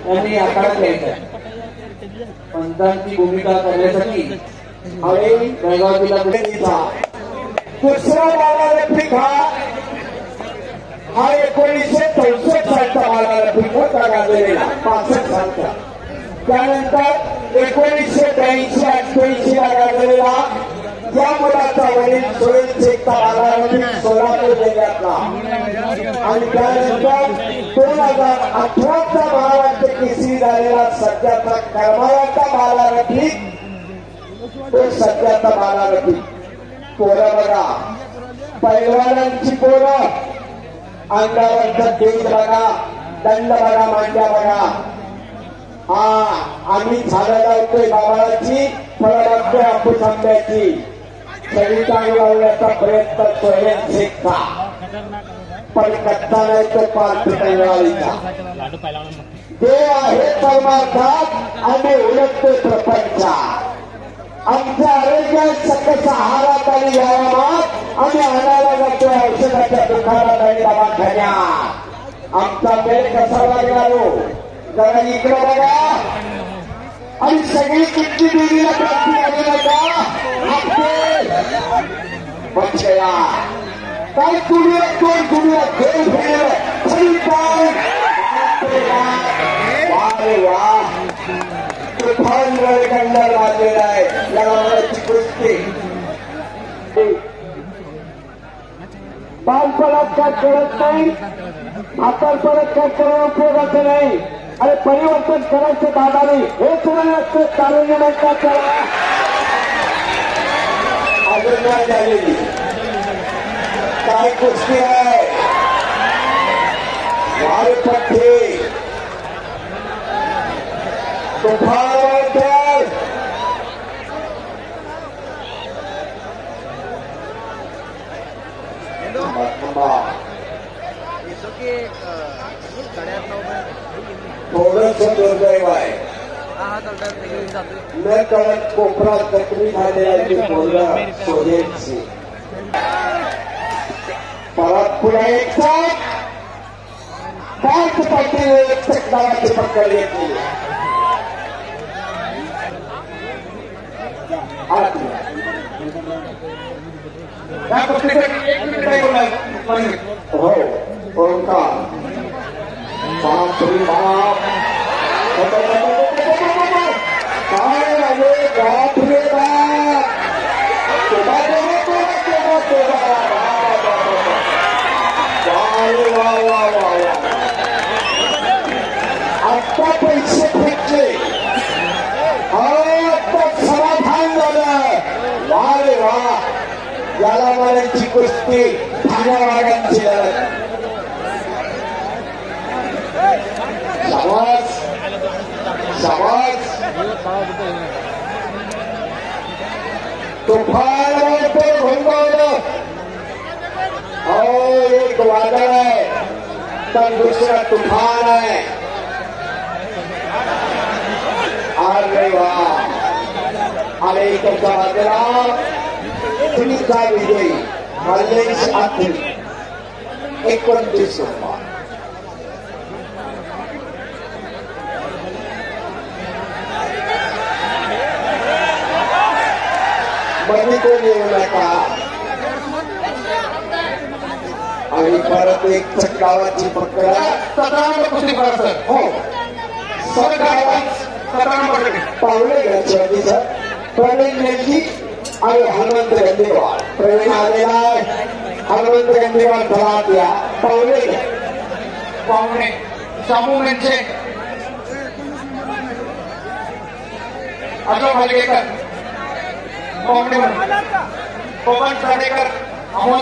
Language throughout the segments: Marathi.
यांनी आखाड्यात यायचं. पंतांची भूमिका करण्यासाठी आणि बेळगाव जिल्हा दुसरा बाला रफिक हा 1964 सालचा बाला रफिक होता गाजलेला 65 सालचा. त्यानंतर 1982-88 ला गाजलेला या मुलाचा वडील सुरेश शेखचा बाला रफिक सोलापूर जिल्ह्यातला. आणि त्यानंतर 2018चा महाराष्ट्र केसरी झालेला सध्याचा करमाळ्याचा बाला रफिक तो सध्याचा बाला रफिक. पोरं बघा, पैलवानांची पोरं, अंगावरचा तेज बघा, दंड बघा, मांड्या बघा. आम्ही झाडं लावतोय बाबाची, फळं लागतोय हापूस आंब्याची. सगळी चांगली लावण्याचा प्रयत्न सोहेल शेखचा, पण कच्चा नाही तर पाच पैलवानीचा. देव आहे परमार्थात आणि उलटतोय प्रपंचात. आमच्या आरोग्यात सकस आहारात आणि व्यायामात आम्ही आणायला जातोय औषधाच्या दुकानात आणि दवाखान्यात. आमचा वेळ कसा लागणार हो? जरा इकडे बघा. आणि सगळी किती देवीला प्राप्ती आलेला का बचया काय कुडूया कोण कुडूया खेळ खेळ खरी काय. अरे वा, तुफान गडगंडा लागलेला आहे या गावाची कुस्ती. बालपणात काय कळत नाही, म्हातारपणात काय करणं उपयोगाचं नाही. अरे परिवर्तन करायचं दादा नाही, हे सुद्धा तारुण्य म्हणतात. त्याला अजून नाही झालेली काय कुस्ती आहे. वारपट्टी तुफान थोडंस दुर्दैव आहे. न कळत कोपरा जखमी झालेला बोलला सोहेलची. परत पुन्हा एक पाच पाटील एक नावाची पकड येते. हो ओंकार बापरी बाप काय झाले बापरे बाप. आत्ता पैसे फेकले, आत्ता समाधान झालं. वा रे वा, याला म्हणायची कुस्ती ठाण्यावाड्यांची लढत. शाबास शाबास. तुफान वाटतं घोंगावलं. हो, एक वादळ आहे तर दुसरा तुफान आहे. अरे वा, अरे इकडच्या बाजूला तुमचा विजयी मल्लेश आखरी 29 रुपये. मध्ये कोण येऊ नका. आणि परत एक गावाची पकड हो सर गावात पावले घ्यायची सर. प्रवीण नेमकी आणि हनुमंत गंदेवाड. प्रवीण आलेला आहे, हनुमंत गंदेवाड घरात या. पावले घ्या पाहुणे शामू म्हणजे अशोक हलगेकर, पाहुणे पवन साडेकर, अमोल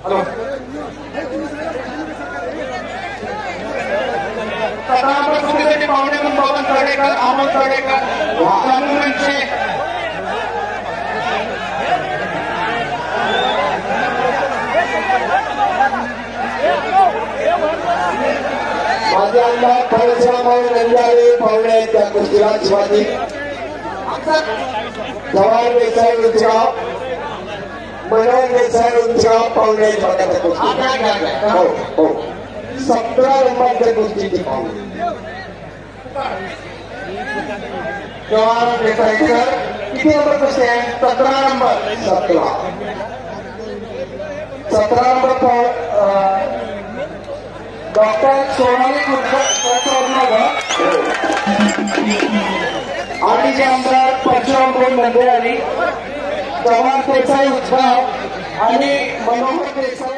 हॅलो पाहुणे म्हणून पवन साडेकर, अमोल साडेकर, शामू म्हणजे माझे आमदार परशुराम नंदारे पाहुणे आहेत त्या कुस्तीला. शिवाजी जवाहर देसाई उंचगाव, मनोहर देसाई उंचगाव पाहुणे आहेत. हो हो 17 नंबरच्या कुस्तीची पाहू. जवाहर देसाईकर किती नंबर कुस्ती आहे? 17 number. 17 number doctor Sonali Kulkarni आणि जे आमदार परशुराम भाऊ नंदे आणि जवाहर देसाई उद्धव आणि मनोहर देसाई